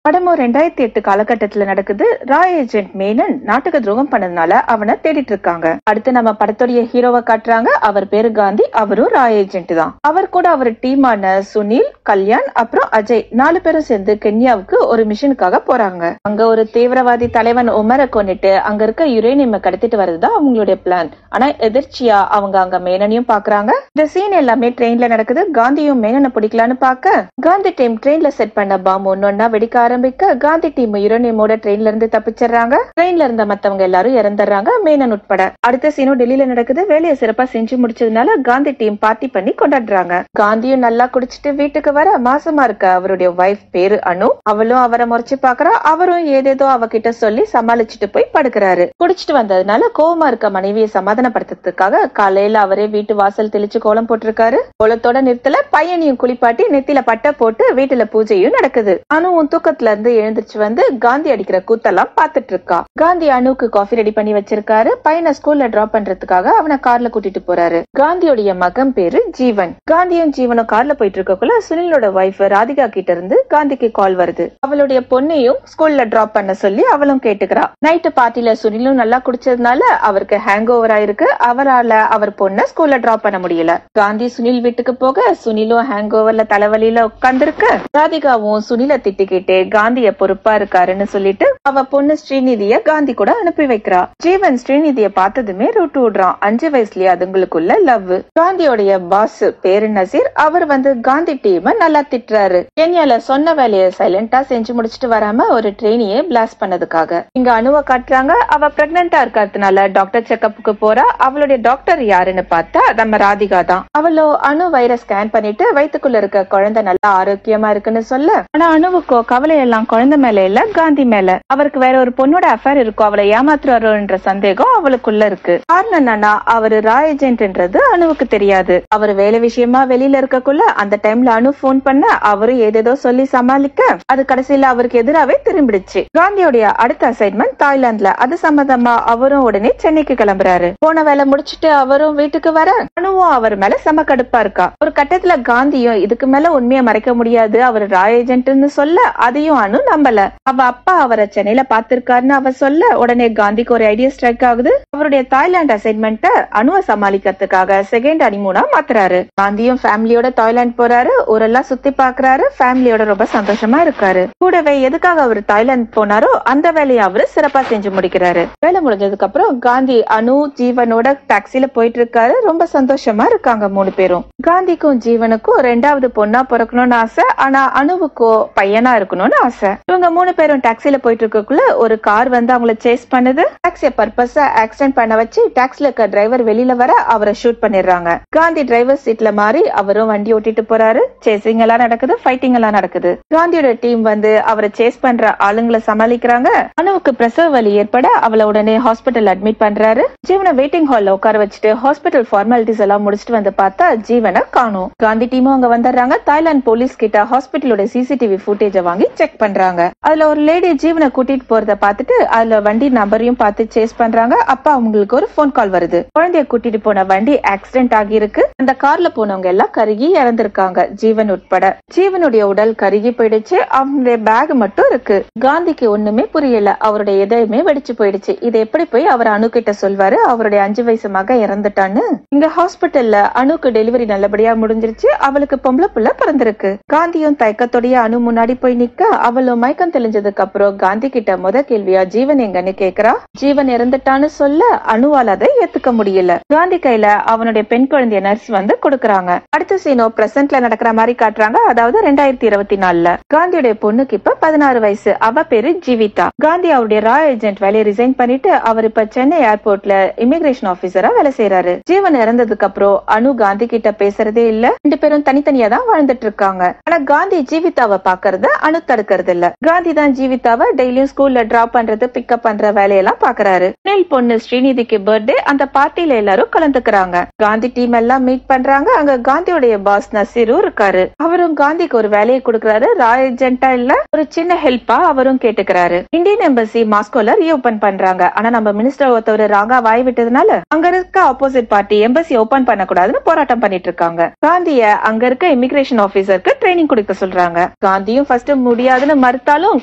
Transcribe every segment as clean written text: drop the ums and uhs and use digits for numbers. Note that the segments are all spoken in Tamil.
படமும் 2008 காலகட்டத்துல நடக்குது. ராய் ஏஜென்ட் மேனன் நாட்டுக்கு துரோகம் பண்ணதுனால அவனை தேடிட்டு இருக்காங்க. அடுத்து நம்ம படத்துடைய ஹீரோவை காட்டுறாங்க. அவர் பேரு காந்தி. அவரும் ராய் ஏஜென்ட் தான். அவர் கூட அவர் டீமான சுனில், கல்யாண் அப்புறம் அஜய் 4 பேரும் சேர்ந்து கென்யாவுக்கு ஒரு மிஷனுக்காக போறாங்க. அங்க ஒரு தீவிரவாதி தலைவன் உமரை கொண்டுட்டு அங்க இருக்க யுரேனியம் கடத்திட்டு வரதுதான் அவங்களுடைய பிளான். ஆனா எதிர்ச்சியா அவங்க அங்க மேனனையும் பாக்குறாங்க. இந்த சீன் எல்லாமே ட்ரெயின்ல நடக்குது. காந்தியும் மேனனை பிடிக்கலான்னு பாக்க காந்தி டீம் ட்ரெயின்ல செட் பண்ண பாம்பு ஒன்னொன்னா வெடிக்க ஆரம்பிக்க காந்தி டீம் யுரேனியமோட ட்ரெயின்ல இருந்து தப்பிச்சிடுறாங்க. ட்ரெயின்ல இருந்த மத்தவங்க எல்லாரும் இறந்துடுறாங்க, மேனன் உட்பட. அடுத்த சீனும் டெல்லியில நடக்குது. வேலையை சிறப்பா செஞ்சு முடிச்சதுனால காந்தி டீம் பார்ட்டி பண்ணி கொண்டாடுறாங்க. காந்தியும் நல்லா குடிச்சிட்டு வீட்டுக்கு வர மாசமா இருக்க அவருடைய வைஃப் பேரு அனு. அவளும் அவரை முறைச்சு பாக்குறா. அவரும் ஏதேதோ அவகிட்ட சொல்லி சமாளிச்சுட்டு போய் படுக்கிறாரு. குடிச்சிட்டு வந்ததுனால கோவமா இருக்க மனைவியை சமாதானப்படுத்துறதுக்காக காலையில அவரே வீட்டு வாசல் தெளிச்சு கோலம் போட்டிருக்காரு. கோலத்தோட நிறுத்தல பையனையும் குளிப்பாட்டி நெத்தில பட்டை போட்டு வீட்டுல பூஜையும் நடக்குது. அனுவும் தூக்கத்துல இருந்து எழுந்திருச்சு வந்து காந்தி அடிக்கிற கூத்தெல்லாம் பாத்துட்டு இருக்கா. காந்தி அனுக்கு காஃபி ரெடி பண்ணி வச்சிருக்காரு. பையனை ஸ்கூல்ல டிராப் பண்றதுக்காக அவனை கார்ல கூட்டிட்டு போறாரு. காந்தியோடைய மகன் பேரு ஜீவன். காந்தியும் ஜீவனும் கார்ல போயிட்டு இருக்கக்குள்ள சுனிலோட வைஃப் ராதிகா கிட்ட இருந்து காந்திக்கு கால் வருது. அவளுடைய பொண்ணையும் ஸ்கூல்ல டிராப் பண்ண சொல்லி அவளும் கேட்டுக்கிறா. நைட்டு பார்ட்டில சுனிலும் நல்லா குடிச்சதுனால அவருக்கு ஹேங் ஓவர் ஆயிருக்கு. அவரால அவர் பொண்ணை ஸ்கூல்ல டிராப் பண்ண முடியல. காந்தி சுனில் வீட்டுக்கு போக சுனிலும் ஹேங் ஓவர்ல தலைவலியில உட்கார்ந்துருக்கு. ராதிகாவும் சுனில திட்டிக்கிட்டே காந்திய பொறுப்பா இருக்காருன்னு சொல்லிட்டு அவ பொண்ணு ஸ்ரீநிதிய காந்தி கூட அனுப்பி வைக்கிறா. ஜீவன் ஸ்ரீநிதிய பார்த்ததுமே ரூட்டு விடுறான். 5 வயசுலயே அதுங்களுக்குள்ள லவ். காந்தியோடைய பாஸ் பேரு நசீர். அவர் வந்து காந்தி டீம நல்லா திட்டுறாரு. கென்யால சொன்ன வேலையை சைலண்டா செஞ்சு முடிச்சிட்டு வராம ஒரு ட்ரெயினியே பிளாஸ்ட் பண்ணதுக்காக. இங்க அனுவ காட்டுறாங்க. அவ பிரெக்னண்டா இருக்கிறதுனால டாக்டர் செக்கப்புக்கு போறா. அவளுடைய டாக்டர் யாருன்னு பார்த்தா நம்ம ராதிகா தான். அவளோ அணு வைரஸ் ஸ்கேன் பண்ணிட்டு வயிற்றுக்குள்ள இருக்க குழந்தை நல்லா ஆரோக்கியமா இருக்குன்னு சொல்ல, ஆனா அணுவுக்கோ கவலை எல்லாம் குழந்தை மேல இல்ல, காந்தி மேல. அவருக்கு வேற ஒரு பொண்ணோட அஃபேர் இருக்கும், அவளை ஏமாத்துறாருன்ற சந்தேகம் அவளுக்குள்ள இருக்கு. காரணம் என்னன்னா அவரு ராய் ஏஜென்ட்ன்றது அணுவுக்கு தெரியாது. அவர் வேலை விஷயமா வெளியில இருக்கக்குள்ள அந்த டைம்ல அணு போன் பண்ண அவரும் ஏதேதோ சொல்லி சமாளிக்க அது கடைசியில அவருக்கு எதிராவே திரும்பிடுச்சு. காந்தியோடைய அடுத்த அசைன்மெண்ட் தாய்லாந்துல. அது சம்பந்தமா அவரும் உடனே சென்னைக்கு கிளம்புறாரு. போன வேலை முடிச்சுட்டு அவரும் வீட்டுக்கு வர அணுவும் அவர் மேல செம கடுப்பா இருக்கா. ஒரு கட்டத்துல காந்தியும் இதுக்கு மேல உண்மையை மறைக்க முடியாது, அவர் ராய் ஏஜென்ட்னு சொல்ல அதையும் அணு நம்பல. அவ அப்பா அவரை சென்னையில பாத்திருக்காருன்னு அவ சொல்ல உடனே காந்திக்கு ஒரு ஐடியா ஸ்ட்ரைக் ஆகுது. அவருடைய தாய்லாந்து அசைன்மெண்ட்ட அணுவை சமாளிக்கிறதுக்காக செகண்ட் ஹனிமூனா மாத்துறாரு. காந்தியும் ஃபேமிலியோட தாய்லாந்து போறாரு. ஊரெல்லாம் சுத்தி பாக்குறாரு. ஃபேமிலியோட ரொம்ப சந்தோஷமா இருக்காரு. கூடவே எதுக்காக அவர் தாய்லாந்து போனாரோ அந்த வேலையை அவரு சிறப்பா செஞ்சு முடிக்கிறாரு. வேலை முடிஞ்சதுக்கு அப்புறம் காந்தி அணு ஜீவனோட டாக்ஸில போயிட்டு இருக்காரு. ரொம்ப சந்தோஷமா இருக்காங்க 3 பேரும். காந்திக்கும் ஜீவனுக்கும் 2வது பொண்ணா பிறக்கணும்னு ஆசை. ஆனா அணுவுக்கோ பையனா இருக்கணும்னு ஆசை. இவங்க 3 பேரும் டாக்ஸில போயிட்டு இருக்கக்குள்ள ஒரு கார் வந்து அவங்கள சேஸ் பண்ணுது. டாக்ஸிய பர்பஸா ஆக்சிடென்ட் பண்ண வச்சு டாக்ஸில இருக்க டிரைவர் வெளியில வர அவரை ஷூட் பண்ணிடுறாங்க. காந்தி டிரைவர் சீட்ல மாறி அவரும் வண்டி ஓட்டிட்டு போறாரு. சேசிங் எல்லாம் நடக்குது, ஃபைட்டிங் எல்லாம் நடக்குது. காந்தியோட டீம் வந்து அவரை சேஸ் பண்ற ஆளுங்களை சமாளிக்கிறாங்க. அணுவுக்கு பிரசவ வலி ஏற்பட அவளை உடனே ஹாஸ்பிட்டல் அட்மிட் பண்றாரு. ஜீவனை வெயிட்டிங் ஹால்ல உட்கார வச்சுட்டு ஹாஸ்பிட்டல் ஃபார்மாலிட்டிஸ் எல்லாம் முடிச்சுட்டு வந்து பார்த்தா ஜீவனை காணோம். காந்தி டீமும் அங்க வந்துடுறாங்க. தாய்லாந்து போலீஸ் கிட்ட ஹாஸ்பிட்டலோட சிசிடிவி ஃபுட்டேஜ வாங்கி செக் பண்றாங்க. அதுல ஒரு லேடி ஜீவனை கூட்டிட்டு போறத பார்த்துட்டு அதுல வண்டி நம்பரையும் பார்த்து சேஸ் பண்றாங்க. அப்ப அவங்களுக்கு ஒரு போன் கால் வருது. குழந்தைய கூட்டிட்டு போன வண்டி ஆக்சிடென்ட் ஆகி இருக்கு. அந்த கார்ல போனவங்க எல்லாம் கருகி இறந்திருக்காங்க, ஜீவன் உட்பட. ஜீவனுடைய உடல் கருகி போயிடுச்சு. அவனுடைய பேக் மட்டும் இருக்கு. காந்திக்கு ஒண்ணுமே புரியல. அவருடைய இதயமே வெடிச்சு போயிடுச்சு. இதை எப்படி போய் அவர் அணு கிட்ட சொல்வாரு, அவருடைய 5 வயசு மகன் இறந்துட்டான்னு. இங்க ஹாஸ்பிட்டல்ல அணுக்கு டெலிவரி நல்லபடியா முடிஞ்சிருச்சு. அவளுக்கு பொம்பளை புள்ள பிறந்திருக்கு. காந்தியும் தயக்கத்தோடைய அணு முன்னாடி போய் நிக்க அவளும் மயக்கம் தெளிஞ்சதுக்கு அப்புறம் காந்தி கிட்ட முத கேள்வியா ஜீவன் எங்கன்னு கேக்குறா. ஜீவன் இறந்துட்டான்னு சொல்ல அணுவால அதை ஏத்துக்க முடியல. காந்தி கையில அவனுடைய பெண் குழந்தைய நர்ஸ் வந்து கொடுக்கறாங்க. அடுத்த சீனோ பிரசன்ட்ல நடக்கிற மாதிரி காட்டுறாங்க. அதாவது 2024ல காந்தியுடைய பொண்ணுக்கு இப்ப 16 வயசு. அவ பேரு ஜீவிதா. காந்தி அவருடைய ராய் ஏஜென்ட் வேலையை ரிசைன் பண்ணிட்டு அவர் இப்ப சென்னை ஏர்போர்ட்ல இமிகிரேஷன் ஆபீசரா வேலை செய்யறாரு. ஜீவன் இறந்ததுக்கு அப்புறம் அணு காந்தி கிட்ட பேசுறதே இல்ல. 2 பேரும் தனித்தனியா தான் வாழ்ந்துட்டு இருக்காங்க. ஆனா காந்தி ஜீவிதாவை பாக்குறத அணு தடுக்கிறது இல்ல. காந்தி தான் ஜீவிதாவை டெய்லியும் ஸ்கூல்ல டிராப் பண்றது பிக்கப் பண்ற வேலையெல்லாம் பாக்குறாரு. சுனில் பொண்ணு ஸ்ரீநிதிக்கு பர்த்டே. அந்த பார்ட்டில எல்லாரும் கலந்துக்கிறாங்க. காந்தி டீம் எல்லாம் மீட் பண்றாங்க. அங்க காந்தியோடைய பாஸ் நசீரும் இருக்காரு. அவரும் காந்திக்கு ஒரு வேலையை கொடுக்கறாரு. ராய் ஏஜென்ட்டா இல்ல, ஒரு சின்ன ஹெல்ப்பா அவரும் கேட்டுக்கிறாரு. இந்தியன் எம்பசி மாஸ்கோல ரீஓபன் பண்றாங்க. ஆனா நம்ம மினிஸ்டர் ஒருத்தவர் ராங்கா வாய் விட்டதுனால அங்க இருக்க ஆப்போசிட் பார்ட்டி எம்பசி ஓபன் பண்ணக்கூடாதுன்னு போராட்டம் பண்ணிட்டு இருக்காங்க. காந்திய அங்க இருக்க இமிகிரேஷன் ஆபீசருக்கு ட்ரைனிங் கொடுக்க சொல்றாங்க. காந்தியும் ஃபர்ஸ்ட் முடியாது முடியாதுன்னு மறுத்தாலும்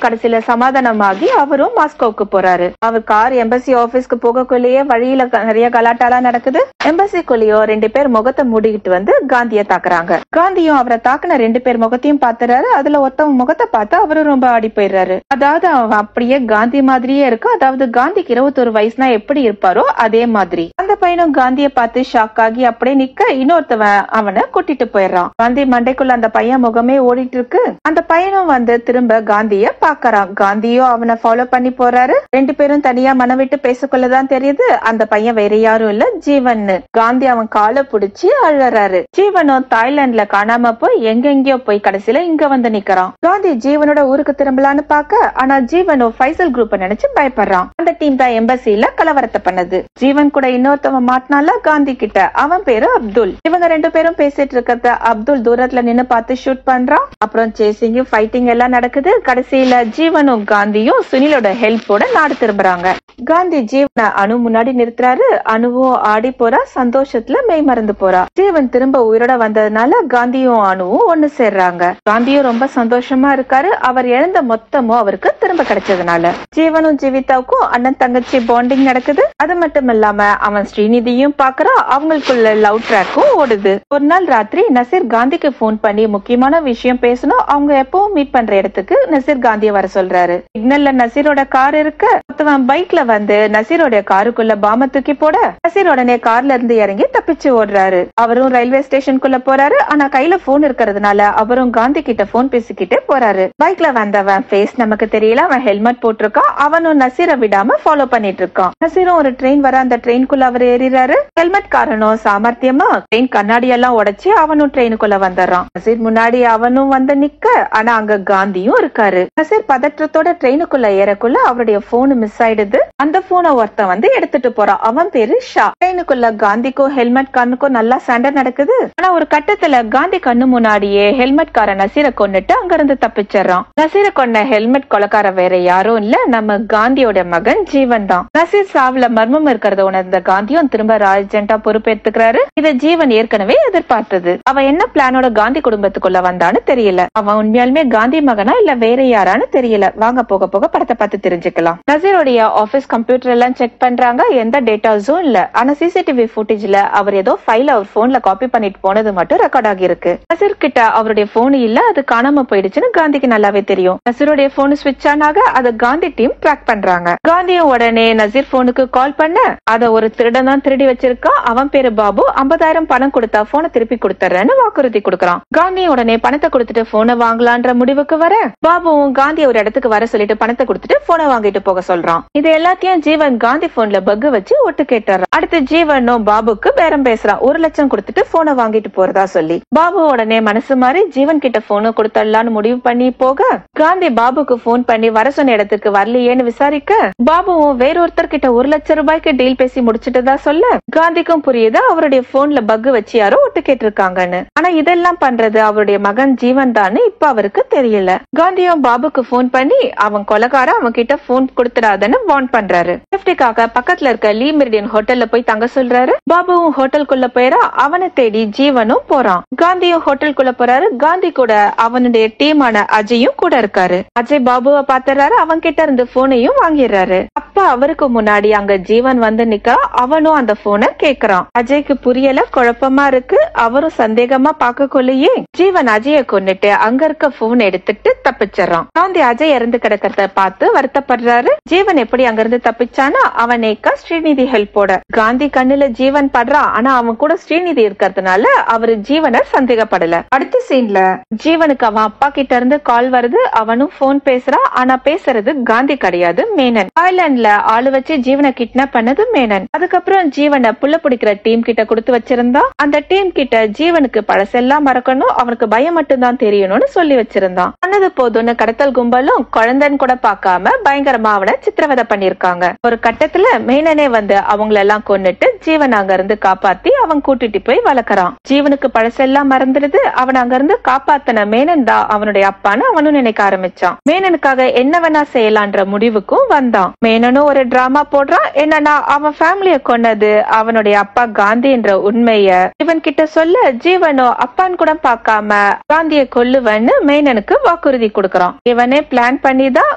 கடைசியில சமாதானமாகி அவரும் மாஸ்கோவுக்கு போறாரு. அவர் கார் எம்பசி ஆபீஸ்க்கு போகக்குள்ளேயே வழியில நிறைய கலாட்டாலாம் நடக்குது. எம்பசிக்குள்ளேயோ 2 பேர் முகத்தை மூடிக்கிட்டு வந்து காந்திய தாக்குறாங்க. காந்தியும் அவரை தாக்குன 2 பேர் முகத்தையும் பாத்துறாரு. அதுல ஒருத்தவங்க முகத்தை பார்த்து அவரும் ரொம்ப ஆடி போயிடுறாரு. அதாவது அவன் அப்படியே காந்தி மாதிரியே இருக்கு. அதாவது காந்திக்கு 21 வயசுனா எப்படி இருப்பாரோ அதே மாதிரி. அந்த பையனும் காந்திய பார்த்து ஷாக் ஆகி அப்படியே நிக்க இன்னொருத்தவன் அவனை கூட்டிட்டு போயிடுறான். காந்தி மண்டைக்குள்ள அந்த பையன் முகமே ஓடிட்டு இருக்கு. அந்த பையனும் வந்து திரும்ப காந்திய பாக்கறான். காந்தியும் அவனை ஃபாலோ பண்ணி போறாரு. 2 பேரும் தனியா மனம் விட்டு பேசக்குள்ளதான் தெரியுது அந்த பையன் வேற யாரும் இல்ல, ஜீவன். காந்தி அவன் காலை புடிச்சு அழறாரு. ஜீவனும் தாய்லாந்துல காணாம போய் எங்கெங்கயோ போய் கடைசியில இங்க வந்து நிக்கிறான். காந்தி ஜீவனோட ஊருக்கு திரும்பலான்னு பாக்க, ஆனா ஜீவனும் ஃபைசல் குரூப் நினைச்சு பயப்படுறான். அந்த டீம் தான் எம்பசில கலவரத்தை பண்ணது. ஜீவன் கூட இன்னொருத்தவன் மாட்டினால காந்தி கிட்ட. அவன் பேரு அப்துல். இவங்க 2 பேரும் பேசிட்டு இருக்கிறத அப்துல் தூரத்துல நின்னு பார்த்து ஷூட் பண்றான். அப்புறம் சேசிங் ஃபைட்டிங் எல்லாம் நடக்குது. கடைசியில ஜீவனும் காந்தியும் சுனிலோட ஹெல்ப்போட நாடு திரும்புறாங்க. காந்தி ஜீவனை அணு முன்னாடி நிறுத்துறாரு. அணுவும் ஆடி போறா, சந்தோஷத்துல மெய் மறந்து போறா. ஜீவன் திரும்ப உயிரோட வந்ததுனால காந்தியும் அணுவும் ஒண்ணு சேர்றாங்க. காந்தியும் ரொம்ப சந்தோஷமா இருக்காரு. அவர் இழந்த மொத்தமும் அவருக்கு திரும்ப கிடைச்சதுனால. ஜீவனும் ஜீவிதாவுக்கும் அண்ணன் தங்கச்சி பாண்டிங் நடக்குது. அது மட்டும் இல்லாம அவன் ஸ்ரீநிதியும் பாக்குறான். அவங்களுக்குள்ள லவ் ட்ராக்கும் ஓடுது. ஒரு நாள் ராத்திரி நசீர் காந்திக்கு போன் பண்ணி முக்கியமான விஷயம் பேசணும். அவங்க எப்பவும் மீட் பண்ற இடத்துக்கு நசீர் காந்திய வர சொல்றாரு. சிக்னல்ல நசீரோட கார் இருக்கு. ஒருத்தவன் பைக்ல வந்து நசீரோட காருக்குள்ள பாம தூக்கி போட நசீர் உடனே கார்ல இருந்து இறங்கி தப்பிச்சு ஓடுறாரு. அவரும் ரயில்வே ஸ்டேஷனுக்குள்ள போறாரு. ஆனா கையில போன் இருக்கிறதுனால அவரும் காந்தி கிட்ட போன் பேசிக்கிட்டே போறாரு. பைக்ல வந்தவன் ஃபேஸ் நமக்கு தெரியல. அவன் ஹெல்மெட் போட்டிருக்கான். அவனும் நசீரை விடாம ஃபாலோ பண்ணிட்டு இருக்கான். நசீரும் ஒரு ட்ரெயின் வர அந்த ட்ரெயினுக்குள்ள அவர் ஏறிறாரு. ஹெல்மெட் காரனும் சாமர்த்தியமா ட்ரெயின் கண்ணாடி எல்லாம் உடைச்சு அவனும் ட்ரெயினுக்குள்ள வந்துடுறான். நசீர் முன்னாடி அவனும் வந்து நிக்க, ஆனா அங்க காந்தியும் இருக்காரு. நசீர் பதற்றத்தோட ட்ரெயினுக்குள்ள ஏறக்குள்ள அவருடைய போன் மிஸ் ஆயிடுது. அந்த போனை ஒருத்தன் வந்து எடுத்துட்டு போறான். அவன் பேரு ஷா. ட்ரெயினுக்குள்ள காந்திக்கும் ஹெல்மெட் காரனுக்கும் நல்லா சண்டை நடக்குது. ஆனா ஒரு கட்டத்துல காந்தி கண்ணு முன்னாடியே ஹெல்மெட் கார நசீரை கொன்னுட்டு அங்க இருந்து தப்பிச்சிடறான். நசீரை கொன்ன ஹெல்மெட் கொலைக்கார வேற யாரும் இல்ல, நம்ம காந்தியோட மகன் ஜீவன் தான். நசீர் சாவுல மர்மம் இருக்கிறத உணர்ந்த காந்தியும் திரும்ப ராஜென்டா பொறுப்பேற்றுக்கிறாரு. இத ஜீவன் ஏற்கனவே எதிர்பார்த்தது. அவன் என்ன பிளானோட காந்தி குடும்பத்துக்குள்ள வந்தான்னு தெரியல. அவன் உண்மையாலுமே காந்தி மகனா இல்ல வேற யாரான்னு தெரியல. வாங்க போக போக படத்தை பார்த்து தெரிஞ்சுக்கலாம். நசீரோடைய ஆபீஸ் கம்ப்யூட்டர் எல்லாம் செக் பண்றாங்க. எந்த டேட்டாஸும் இல்ல. ஆனா சிசிடிவி ஃபுட்டேஜ்ல அவர் ஏதோ ஃபைல் அவர் போன்ல காப்பி பண்ணிட்டு போனது மட்டும் ரெக்கார்ட் ஆகி இருக்கு. நசீர் கிட்ட அவருடைய போன் இல்ல, அது காணாம போயிடுச்சுன்னு காந்திக்கு நல்லாவே தெரியும். நசீருடைய போன் ஸ்விட்ச் ஆன் ஆக அதை காந்தி டீம் ட்ராக் பண்றாங்க. காந்தியும் உடனே நசீர் போனுக்கு கால் பண்ண, அத ஒரு திருடன் தான் திருடி வச்சிருக்கான். அவன் பேரு பாபு. 50,000 பணம் கொடுத்தா போனை திருப்பி கொடுத்துறேன்னு வாக்குறுதி கொடுக்கறான். காந்தியும் உடனே பணத்தை கொடுத்துட்டு போனை வாங்கலான்ற முடிவுக்கு வர, பாபுவும் காந்தி ஒரு இடத்துக்கு வர சொல்லிட்டு பணத்தை கொடுத்துட்டு போனை வாங்கிட்டு போக சொல்றான். இது எல்லாத்தையும் ஜீவன் காந்தி போன்ல பக் வச்சு ஒட்டு கேட்டுறான். அடுத்து ஜீவனும் பாபுக்கு பேரம் பேசுறான். 1 லட்சம் கொடுத்துட்டு போனை வாங்கிட்டு போறதா சொல்லி. பாபு உடனே மனசு மாறி ஜீவன் கிட்ட போனை கொடுத்துடலான்னு முடிவு பண்ணி போக, காந்தி பாபுக்கு போன் பண்ணி வர சொன்ன இடத்துக்கு வரலையேன்னு விசாரிக்க, பாபுவும் வேறொருத்தர் கிட்ட 1 லட்சம் ரூபாய்க்கு டீல் பேசி முடிச்சுட்டதா சொல்ல, காந்திக்கும் புரியுது அவருடைய போன்ல பக் வச்சு யாரோ ஒட்டு கேட்டிருக்காங்கன்னு. ஆனா இதெல்லாம் பண்றது அவருடைய மகன் ஜீவன் தான் இப்ப அவருக்கு தெரியல. காந்தியும் பாபுக்கு போன் பண்ணி அவன் கொலைகார அவன் கிட்ட போன் கொடுத்துடாதன்னு வார்ன் பண்றாரு. சேஃப்டிக்காக பக்கத்துல இருக்க லீ மெரிடியன் ஹோட்டல்ல போய் தங்க சொல்றாரு. பாபுவும் ஹோட்டலுக்குள்ள போயிரா. அவனை தேடி ஜீவனும் போறான். காந்தியும் ஹோட்டலுக்குள்ள போறாரு. காந்தி கூட அவனுடைய டீமான அஜயும் கூட இருக்காரு. அஜய் பாபுவை பாத்துறாரு. அவன் கிட்ட இருந்து போனையும் வாங்கிடுறாரு. அப்ப அவருக்கு முன்னாடி அங்க ஜீவன் வந்து நிக்கிறான். அவனும் அந்த போனை கேக்குறான். அஜய்க்கு புரியல, குழப்பமா இருக்கு. அவரும் சந்தேகமா பாக்கக்குள்ளேயே ஜீவன் அஜய கொன்னுட்டு அங்க இருக்க போன் எடுத்துட்டு தப்பிச்சிடறான். காந்தி அஜய் இறந்து கிடக்கிறத பார்த்து வருத்தப்படுறாரு. ஜீவன் எப்படி அங்க இருந்து தப்பிச்சானா அவனேக்கா ஸ்ரீநிதி ஹெல்ப்போட. காந்தி கண்ணுல ஜீவன் படுறான். ஆனா அவன் கூட ஸ்ரீநிதி இருக்கிறதுனால அவரு ஜீவனை சந்தேகப்படல. அடுத்த சீன்ல ஜீவனுக்கு அவன் அப்பா கிட்ட இருந்து கால் வருது. அவனும் போன் பேசுறான். ஆனா பேசுறது காந்தி கிடையாது, மேனன். தாய்லாந்துல ஆளு வச்சு ஜீவனை கிட்னாப் பண்ணது மேனன். அதுக்கப்புறம் ஜீவனை புள்ள பிடிக்கிற டீம் கிட்ட கொடுத்து வச்சிருந்தான். அந்த டீம் கிட்ட ஜீவனுக்கு பழசெல்லாம் மறக்கணும், அவனுக்கு பயம் மட்டும் தான் தெரியணும்னு சொல்லி வச்சிருந்தான். பண்ணது போதும்னு கடத்தல் கும்பலும் குழந்தைன்னு கூட பாக்காம பயங்கரமா அவனை சித்திரவதை பண்ணிருக்காங்க. ஒரு கட்டத்துல மேனனே வந்து அவங்களெல்லாம் கொன்னுட்டு ஜீவன் அங்க இருந்து காப்பாத்தி அவன் கூட்டிட்டு போய் வளர்க்கறான். ஜீவனுக்கு பழசெல்லாம் மறந்துடுது. அவன் அங்க இருந்து காப்பாத்தின மேனன் தான் அவனுடைய அப்பான்னு அவனும் நினைக்க ஆரம்பிச்சான். மேனனுக்காக என்ன வேணா செய்யலான்ற முடிவுக்கும் வந்தான். மேனனும் ஒரு டிராமா போடுறான். என்னன்னா அவன் ஃபேமிலிய கொன்னது அவனுடைய அப்பா காந்தி என்ற உண்மைய இவன் கிட்ட சொல்ல, ஜீவனோ அப்பான்னு கூட பாக்காம காந்திய கொல்லுவன்னு மேனனுக்கு வாக்குறுதி எழுதி கொடுக்கறான். இவனே பிளான் பண்ணி தான்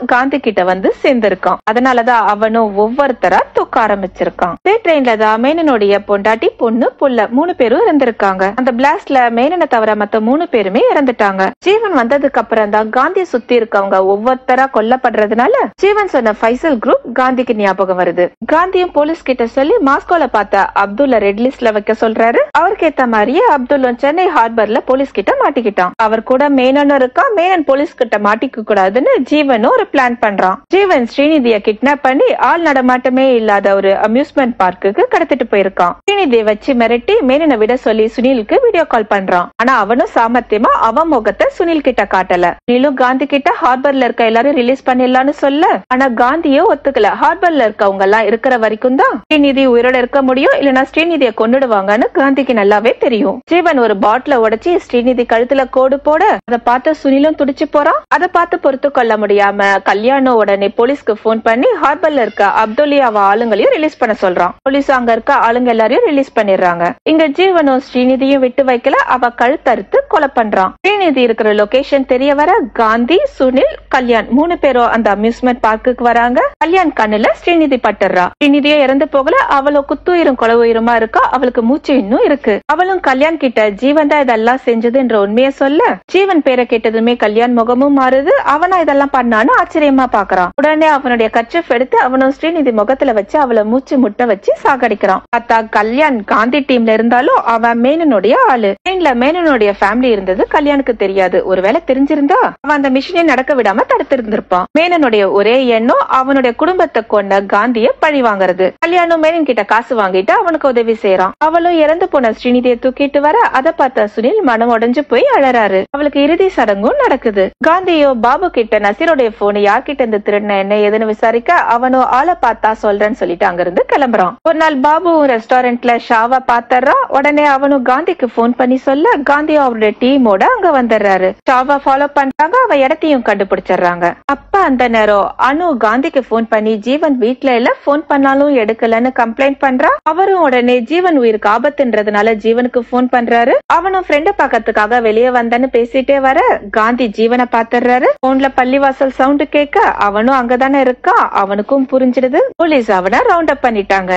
காந்தி கிட்ட வந்து சேர்ந்திருக்கான். அதனாலதான் அவனும் ஒவ்வொருத்தரா தூக்க ஆரம்பிச்சிருக்கான். இதே ட்ரெயின்ல தான் மேனனுடைய பொண்டாட்டி, பொண்ணு, புள்ள 3 பேரும் இருந்திருக்காங்க. அந்த பிளாஸ்ட்ல மேனனை தவிர மத்த 3 பேருமே இறந்துட்டாங்க. ஜீவன் வந்ததுக்கு அப்புறம் தான் காந்தியை சுத்தி இருக்கவங்க ஒவ்வொருத்தரா கொல்லப்படுறதுனால ஜீவன் சொன்ன ஃபைசல் குரூப் காந்திக்கு ஞாபகம் வருது. காந்தியும் போலீஸ் கிட்ட சொல்லி மாஸ்கோல பார்த்த அப்துல்ல ரெட் லிஸ்ட்ல வைக்க சொல்றாரு. அவருக்கு ஏத்த மாதிரியே அப்துல்லும் சென்னை ஹார்பர்ல போலீஸ் கிட்ட மாட்டிக்கிட்டான். அவர் கூட மேனனும் இருக்கா. மேனன் போலீஸ் கிட்ட மாட்டிக்க கூடாதுன்னு ஜீவனும் ஒரு பிளான் பண்றான். ஜீவன் ஸ்ரீநிதியை கிட்னாப் பண்ணி ஆள் நடமாட்டமே இல்லாத ஒரு அம்யூஸ்மெண்ட் பார்க்குக்கு கடத்திட்டு போயிருக்கான். ஸ்ரீநிதியை வச்சு மிரட்டி மேனனை விட சொல்லி சுனிலுக்கு வீடியோ கால் பண்றான். ஆனா அவனும் சாமர்த்தியமா அவன் முகத்தை சுனில் கிட்ட காட்டல. சுனிலும் காந்தி கிட்ட ஹார்பர்ல இருக்க எல்லாரும் ரிலீஸ் பண்ணிடலாம்னு சொல்ல, ஆனா காந்தியே ஒத்துக்கல. ஹார்பர்ல இருக்கவங்க எல்லாம் இருக்கிற வரைக்கும் தான் ஸ்ரீநிதி உயிரோட இருக்க முடியும், இல்லனா ஸ்ரீநிதியை கொன்னுடுவாங்கன்னு காந்திக்கு நல்லாவே தெரியும். ஜீவன் ஒரு பாட்டில உடைச்சி ஸ்ரீநிதி கழுத்துல கோடு போட அதை பார்த்து சுனிலும் துடிச்சு போறான். அதை பார்த்து பொறுத்து கொள்ள முடியாம கல்யாணம் உடனே போலீஸ்க்கு போன் பண்ணி ஹார்பர்ல இருக்க அப்துல்லியாவ ஆளுங்களையும் ரிலீஸ் பண்ண சொல்றான். போலீஸ் அங்க இருக்க ஆளுங்க எல்லாரையும் ரிலீஸ் பண்ணிடுறாங்க. இங்க ஜீவனும் ஸ்ரீநிதியும் விட்டு வைக்கல. அவ கழுத்தறுத்து கொலை பண்றான். ஸ்ரீநிதி இருக்கிற லொகேஷன் தெரிய வர காந்தி, சுனில், கல்யாண் 3 பேரும் அந்த அம்யூஸ்மெண்ட் பார்க்குக்கு வராங்க. கல்யாண் கண்ணுல ஸ்ரீநிதி பட்டுறா. ஸ்ரீநிதியே இறந்து போகல, அவளோ குத்துயிரும் கொலை உயிருமா இருக்கா. அவளுக்கு மூச்சு இன்னும் இருக்கு. அவளும் கல்யாண் கிட்ட ஜீவன் தான் இதெல்லாம் செஞ்சதுன்ற உண்மையை சொல்ல, ஜீவன் பேரை கேட்டதுமே கல்யாண் முகமும் மாறுது. அவனா இதெல்லாம் பண்ணான்னு ஆச்சரியமா பாக்குறான். உடனே அவனுடைய கர்ச்சீஃப் எடுத்து அவனும் ஸ்ரீநிதி முகத்துல வச்சு அவளை மூச்சு முட்டை வச்சு சாகடிக்கிறான். பார்த்தா கல்யாண் காந்தி டீம்ல இருந்தாலும் அவன் மேனனுடைய ஆளு. ட்ரெயின்ல மேனனுடைய ஃபேமிலி இருந்தது கல்யாணுக்கு தெரியாது. ஒருவேளை தெரிஞ்சிருந்தா அவன் அந்த மிஷினை நடக்க விடாம தடுத்து இருந்திருப்பான். மேனனுடைய ஒரே எண்ணம் அவனுடைய குடும்பத்தை கொண்ட காந்திய பழி வாங்குறது. கல்யாணம் மேனன் கிட்ட காசு வாங்கிட்டு அவனுக்கு உதவி செய்யறான். அவளும் இறந்து போன ஸ்ரீநிதியை தூக்கிட்டு வர அதை பார்த்த சுனில் மனம் உடைஞ்சு போய் அழறாரு. அவளுக்கு இறுதி சடங்கும் நடக்குது. காந்தியோ பாபு கிட்ட நசீரோடைய போன் யார்கிட்ட இருந்து திருடின என்ன ஏதுன்னு விசாரிக்க, அவனோ ஆளை பார்த்தா சொல்றேன்னு சொல்லிட்டு அங்கிருந்து கிளம்புறான். ஒரு நாள் பாபு ரெஸ்டாரண்ட்ல ஷாவா பாத்துறான். உடனே அவனும் காந்திக்கு போன் பண்ணி சொல்ல, காந்தியும் அவருடைய டீமோட அங்க வந்துடுறாரு. ஷாவா ஃபாலோ பண்றாங்க. அவ இடத்தையும் கண்டுபிடிச்சிடுறாங்க. அப்ப அந்த நேரம் அனு காந்திக்கு போன் பண்ணி ஜீவன் வீட்டுல இல்ல, போன் பண்ணாலும் எடுக்கலன்னு கம்ப்ளைண்ட் பண்றா. அவரும் உடனே ஜீவன் உயிருக்கு ஆபத்துன்றதுனால ஜீவனுக்கு போன் பண்றாரு. அவனும் ஃப்ரெண்ட பாக்கிறதுக்காக வெளியே வந்தன்னு பேசிட்டே வர காந்தி ஜீவனை பாத்துறாரு. போன்ல பள்ளிவாசல் சவுண்ட் கேட்க அவனும் அங்கதானே இருக்கா. அவனுக்கும் புரிஞ்சிடுது போலீஸ் அவனை ரவுண்ட் அப் பண்ணிட்டாங்க.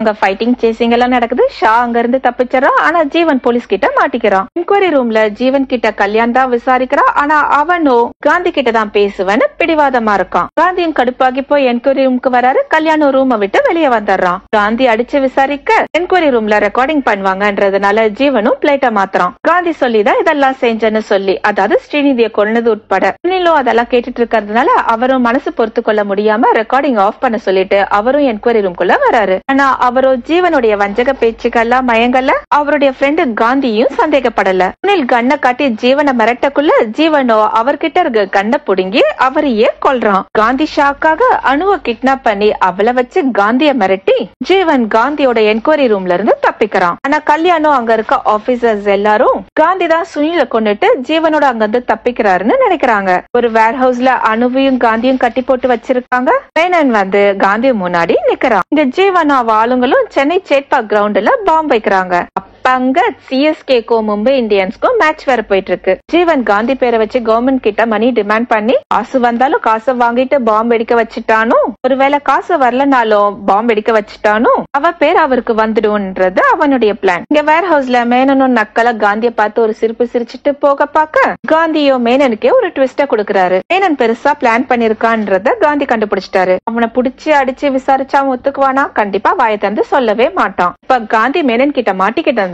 அங்க ஃபைட்டிங் சேசிங் எல்லாம் நடக்குது. ஷா அங்க இருந்து தப்பிச்சிடறான். ஆனா ஜீவன் போலீஸ் கிட்ட மாட்டிக்கிறான். என்கொயரி ரூம்ல ஜீவன் கிட்ட கல்யாண் தான் விசாரிக்கிறான். ஆனா அவனும் காந்தி கிட்ட தான் பேசுவேன்னு பிடிவாதமா இருக்கான். காந்தியும் கடுப்பாகி போய் என்கொயரி ரூமுக்கு வராரு. கல்யாணம் ரூமை விட்டு வெளியே வந்துடுறான். காந்தி அடிச்சு விசாரிக்க என்கொயரி ரூம்ல ரெக்கார்டிங் பண்ணுவாங்கன்றதுனால ஜீவனும் பிளேட்டை மாத்துறான். காந்தி சொல்லிதான் இதெல்லாம் செஞ்சன்னு சொல்லி, அதாவது ஸ்ரீநிதியை கொன்னது உட்பட. சுனிலும் அதெல்லாம் கேட்டுட்டு இருக்கிறதுனால அவரும் மனசு பொறுத்து கொள்ள முடியாம ரெக்கார்டிங் ஆஃப் பண்ண சொல்லிட்டு அவரும் என்கொயரி ரூம்குள்ள வராரு. ஆனா அவரோ ஜீவனுடைய வஞ்சக பேச்சுக்கெல்லாம் மயங்கல. அவருடைய ஃப்ரெண்டு காந்தியும் சந்தேகப்படல. சுனில் கண்ணை காட்டி ஜீவனை மிரட்டக்குள்ள ஜீவனோ அவர்கிட்ட இருக்க கண்ணை புடுங்கி அவரையே கொல்றான். காந்தி ஷாக்காக அணுவை கிட்னாப் பண்ணி அவளை வச்சு காந்திய மிரட்டி ஜீவன் காந்தியோட என்கொயரி ரூம்ல இருந்து தப்பிக்கிறான். ஆனா கல்யாணம் அங்க இருக்க ஆபீசர்ஸ் எல்லாரும் காந்தி தான் சுனில கொண்டுட்டு ஜீவனோட அங்க இருந்து தப்பிக்கிறாருன்னு நினைக்கிறாங்க. ஒரு வேர் ஹவுஸ்ல அணுவையும் காந்தியும் கட்டி போட்டு வச்சிருக்காங்க. மேனன் வந்து காந்தி முன்னாடி நிக்கிறான். இந்த ஜீவன் அவ ஆளுங்களும் சென்னை சேட்பாக் கிரவுண்ட்ல பாம்பு வைக்கிறாங்க. அங்க சிஎஸ்கேக்கும் மும்பை இந்தியன்ஸ்க்கும் மேட்ச் வேற போயிட்டு இருக்கு. ஜீவன் காந்தி பேரை வச்சு கவர்மெண்ட் கிட்ட மணி டிமாண்ட் பண்ணி காசு வந்தாலும் காசை வாங்கிட்டு பாம்பு வெடிக்க வச்சுட்டானோ, ஒருவேளை காசு வரலனாலும் பாம்பு வெடிக்க வச்சுட்டானோ அவ பேர் அவருக்கு வந்துடும்ன்றது அவனுடைய பிளான். இங்க வேர் ஹவுஸ்ல மேனனும் நக்கல காந்திய பார்த்து ஒரு சிரிப்பு சிரிச்சுட்டு போக பார்க்க காந்தியோ மேனனுக்கே ஒரு ட்விஸ்ட கொடுக்கறாரு. மேனன் பெருசா பிளான் பண்ணிருக்கான்றத காந்தி கண்டுபிடிச்சிட்டாரு. அவனை புடிச்சு அடிச்சு விசாரிச்சா ஒத்துக்குவானா? கண்டிப்பா வாயை தந்து சொல்லவே மாட்டான். இப்ப காந்தி மேனன் கிட்ட மாட்டிக்கிட்ட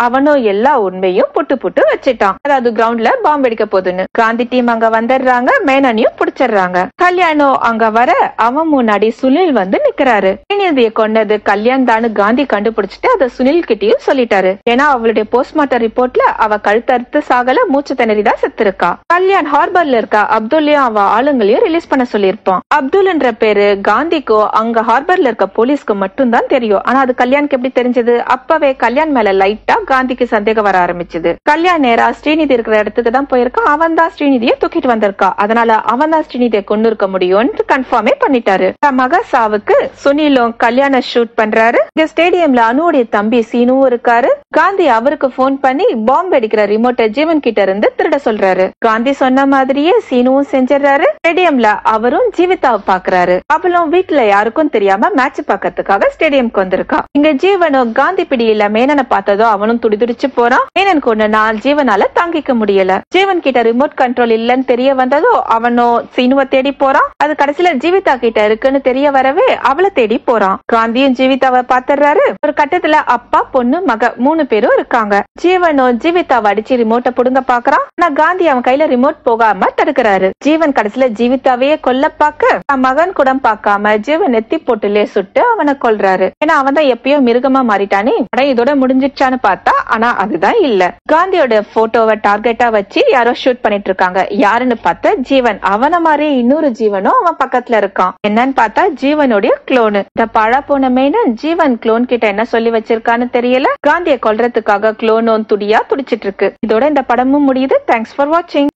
அவனும் எல்லா உண்மையும் புட்டு புட்டு வச்சிட்டான். அதாவது கிரவுண்ட்ல பாம்பு வெடிக்க போதுன்னு. காந்தி டீம் அங்க வந்துடுறாங்க. மேனனையும் புடிச்சிடுறாங்க. கல்யாணம் அங்க வர அவன் முன்னாடி சுனில் வந்து நிக்கிறாரு. ஸ்ரீநிதியை கொண்டது கல்யாண் தானு காந்தி கண்டுபிடிச்சிட்டு அதை சுனில் கிட்டயும் சொல்லிட்டாரு. ஏன்னா அவளுடைய போஸ்ட்மார்ட்டம் ரிப்போர்ட்ல அவ கழுத்தறுத்து சாகல, மூச்சு திணறிதான் செத்துருக்கா. கல்யாண் ஹார்பர்ல இருக்க அப்துல்லையும் அவ ஆளுங்களையும் ரிலீஸ் பண்ண சொல்லியிருப்பான். அப்துல்ன்ற பேரு காந்திக்கோ அங்க ஹார்பர்ல இருக்க போலீஸ்க்கு மட்டும் தான் தெரியும். ஆனா அது கல்யாணுக்கு எப்படி தெரிஞ்சது? அப்பவே கல்யாண் மேல லைட்டா காந்திக்கு சந்தேகம் வர ஆரம்பிச்சது. கல்யாண் நேரா ஸ்ரீநிதி இருக்கிற இடத்துக்கு தான் போயிருக்கான். அவன் தான் ஸ்ரீநிதியை தூக்கிட்டு வந்திருக்கா. அதனால அவன் தான் ஸ்ரீநிதியை கொண்டு இருக்க முடியும்னு கன்ஃபார்மே பண்ணிட்டாரு. மக சாவுக்கு சுனிலும் அப்புறம் கல்யாண ஷூட் பண்றாரு. இங்க ஸ்டேடியம்ல அனுவோடைய தம்பி சீனுவும் இருக்காரு. காந்தி அவருக்கு போன் பண்ணி பாம்பு அடிக்கிற ரிமோட்டை ஜீவன் கிட்ட இருந்து திருட சொல்றாரு. காந்தி சொன்ன மாதிரியே சீனுவும் செஞ்சிடறாரு. ஸ்டேடியம்ல அவரும் ஜீவிதாவை பாக்குறாரு. அவளும் வீட்டுல யாருக்கும் தெரியாம மேட்ச் பாக்கிறதுக்காக ஸ்டேடியம்க்கு வந்திருக்கா. இங்க ஜீவனும் காந்தி பிடியில மேனனை பார்த்ததோ அவனும் துடிதுடிச்சு போறான். மேனனுக்கு ஒண்ணு நாள் ஜீவனால தாங்கிக்க முடியல. ஜீவன் கிட்ட ரிமோட் கண்ட்ரோல் இல்லன்னு தெரிய வந்ததோ அவனும் சீனுவை தேடி போறான். அது கடைசியில ஜீவிதா கிட்ட இருக்குன்னு தெரிய வரவே அவளை தேடி போறான். காந்தியும் ஜீவிதாவை பாத்துறாரு. ஒரு கட்டத்துல அப்பா பொண்ணு மக 3 பேரும் இருக்காங்க. ஜீவனும் ஜீவிதாவை அடிச்சு ரிமோட்டை புடுங்க பாக்குறான். ஆனா காந்தி அவன் கையில ரிமோட் போகாம தடுக்கிறாரு. ஜீவன் கடைசியில ஜீவிதாவையே கொல்ல பாக்க மகன் கூட பாக்காம ஜீவன் நெத்தி போட்டுலே சுட்டு அவனை கொல்றாரு. ஏன்னா அவன் தான் எப்பயோ மிருகமா மாறிட்டானே. இதோட முடிஞ்சிச்சான்னு பார்த்தா ஆனா அதுதான் இல்ல. காந்தியோட போட்டோவை டார்கெட்டா வச்சு யாரோ ஷூட் பண்ணிட்டு இருக்காங்க. யாருன்னு பார்த்தா ஜீவன். அவன மாதிரி இன்னொரு ஜீவனும் அவன் பக்கத்துல இருக்கான். என்னன்னு பார்த்தா ஜீவனுடைய குளோனு. இந்த பழா போன மேனன் ஜீவன் குளோன் கிட்ட என்ன சொல்லி வச்சிருக்கான்னு தெரியல. காந்தியை கொல்றதுக்காக குளோனும் துடியா துடிச்சிட்டு இருக்கு. இதோட இந்த படமும் முடியுது. தேங்க்ஸ் ஃபார் வாட்சிங்.